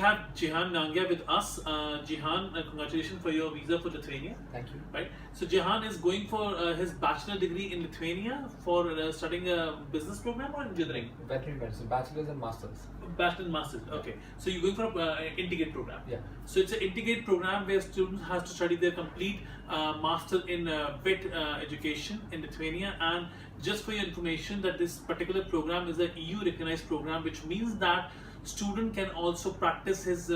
have Jihan Nangia with us. Jihan, congratulations for your visa for Lithuania. Thank you. Right. So Jihan is going for his bachelor degree in Lithuania for studying a business program or engineering. Veterinary medicine, bachelor's and masters. Bachelor and masters. Okay. So you're going for an integrate program. Yeah. So it's an integrate program where students has to study their complete master in vet education in Lithuania. And just for your information, that this particular program is a EU recognized program, which means that student can also practice his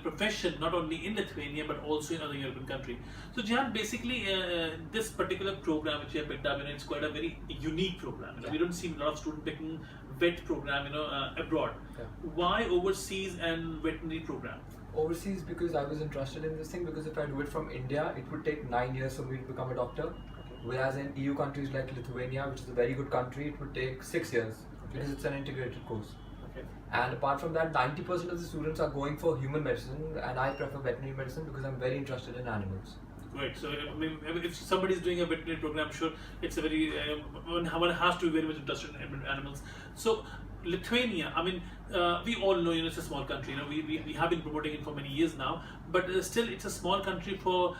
profession not only in Lithuania but also in other European countries. So Jihan, basically this particular program which you have picked up, it's quite a very unique program. We don't see a lot of students picking vet program abroad. Yeah. Why overseas and veterinary program? Overseas because I was interested in this thing, because if I do it from India, it would take 9 years for me to become a doctor. Whereas in EU countries like Lithuania, which is a very good country, it would take 6 years because it's an integrated course. And apart from that, 90% of the students are going for human medicine, and I prefer veterinary medicine because I'm very interested in animals. Great. So I mean, if somebody is doing a veterinary program, I'm sure it's a very one has to be very much interested in animals. So Lithuania, I mean, we all know it's a small country. We have been promoting it for many years now, but still it's a small country for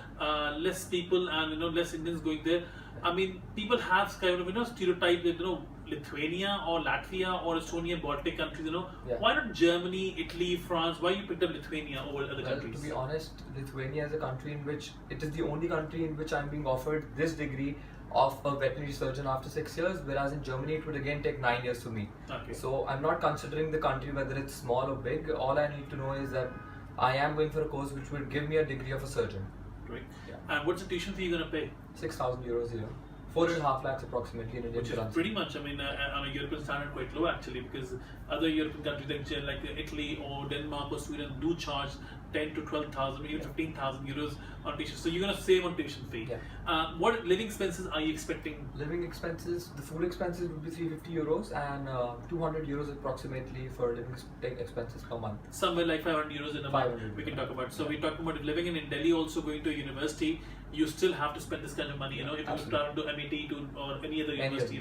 less people and less Indians going there. I mean, people have kind of stereotype that Lithuania or Latvia or Estonia, Baltic countries. Yeah. Why not Germany, Italy, France? Why you picked up Lithuania over other countries? To be honest, Lithuania is a country in which it is the only country in which I'm being offered this degree of a veterinary surgeon after 6 years, whereas in Germany it would again take 9 years for me. Okay. So I'm not considering the country whether it's small or big. All I need to know is that I am going for a course which would give me a degree of a surgeon. Great. Yeah. And what's the tuition fee you're going to pay? 6,000 euros a year. 4.5 lakhs approximately in Indian Which is currency. pretty much, I mean, on a European standard, quite low actually, because other European countries like Italy or Denmark or Sweden do charge 10 to 12,000, even 15,000 euros on tuition. So you're going to save on tuition fee. Yeah. What living expenses are you expecting? Living expenses, the food expenses would be 350 euros and 200 euros approximately for living expenses per month. Somewhere like 500 euros in a month we can talk about. So we're talking about living in Delhi, also going to a university, you still have to spend this kind of money, if you travel to MIT or any other university,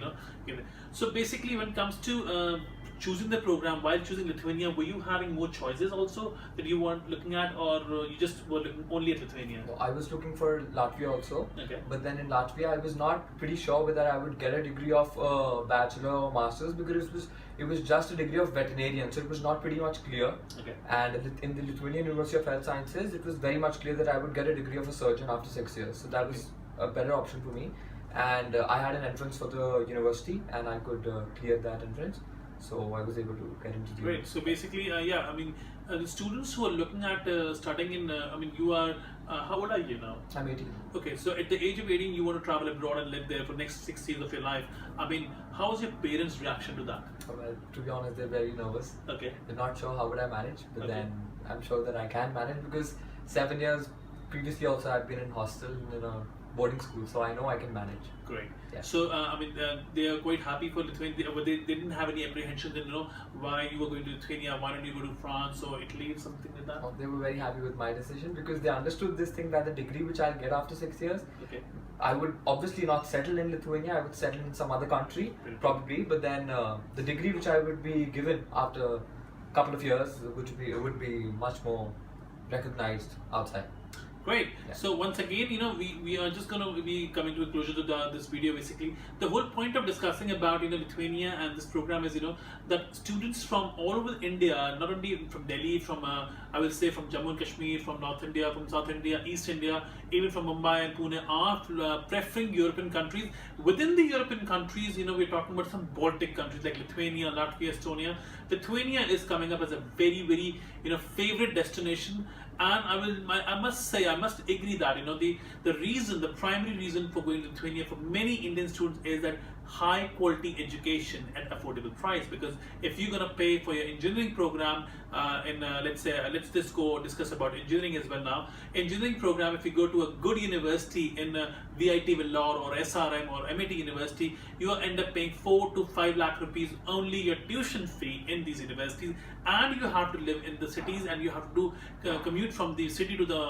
So basically when it comes to choosing the program, while choosing Lithuania, were you having more choices also that you weren't looking at, or you just were looking only at Lithuania? No, I was looking for Latvia also, okay. But then in Latvia I was not pretty sure whether I would get a degree of bachelor or masters, because it was just a degree of veterinarian, so it was not pretty much clear. Okay. And in the Lithuanian University of Health Sciences, it was very much clear that I would get a degree of a surgeon after 6 years, so that was a better option for me. And I had an entrance for the university and I could clear that entrance. So I was able to get into the Great. So basically, I mean, the students who are looking at starting in, you are, how old are you now? I'm 18. Okay, so at the age of 18, you want to travel abroad and live there for the next 6 years of your life. I mean, how was your parents' reaction to that? Well, to be honest, they're very nervous. Okay. They're not sure how would I manage, but then I'm sure that I can manage, because 7 years previously also I've been in hostel in a boarding school, so I know I can manage. Great. Yeah. So they are quite happy for Lithuania, but they didn't have any apprehension that why you were going to Lithuania, why don't you go to France or Italy or something like that? They were very happy with my decision, because they understood this thing, that the degree which I'll get after 6 years, I would obviously not settle in Lithuania, I would settle in some other country, probably, but then the degree which I would be given after a couple of years would be much more recognized outside. Great. Yeah. So once again, we are just going to be coming to a closure to this video. Basically, the whole point of discussing about Lithuania and this program is that students from all over India, not only from Delhi, from I will say from Jammu and Kashmir, from North India, from South India, East India, even from Mumbai and Pune, are preferring European countries. Within the European countries, we're talking about some Baltic countries like Lithuania, Latvia, Estonia. Lithuania is coming up as a very, very favorite destination. And I must agree that the primary reason for going to Lithuania for many Indian students is that high quality education at affordable price. Because if you're gonna pay for your engineering program let's just go discuss about engineering as well now. Engineering program, if you go to a good university in VIT Vellore or SRM or MIT University, you end up paying 4 to 5 lakh rupees only your tuition fee in these universities, and you have to live in the cities, and you have to commute from the city to the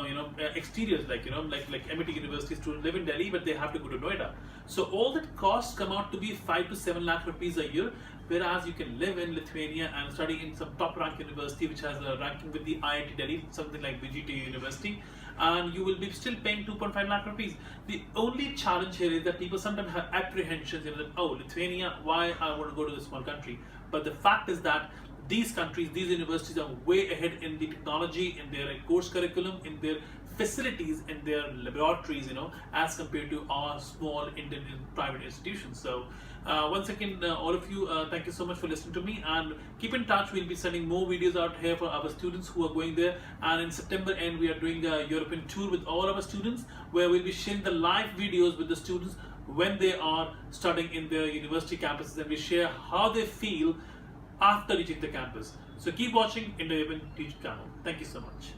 exteriors, like MIT University students live in Delhi, but they have to go to Noida. So all that costs come out out to be 5 to 7 lakh rupees a year, whereas you can live in Lithuania and study in some top ranked university which has a ranking with the IIT Delhi, something like VGT University, and you will be still paying 2.5 lakh rupees. The only challenge here is that people sometimes have apprehensions, that, oh, Lithuania, why I want to go to this small country. But the fact is that these countries, these universities are way ahead in the technology, in their course curriculum, in their facilities, in their laboratories, as compared to our small Indian private institutions. So once again, all of you, thank you so much for listening to me, and keep in touch. We'll be sending more videos out here for our students who are going there, and in September end we are doing a European tour with all our students, where we'll be sharing the live videos with the students when they are studying in their university campuses, and we share how they feel after reaching the campus. So keep watching in the Teach channel. Thank you so much.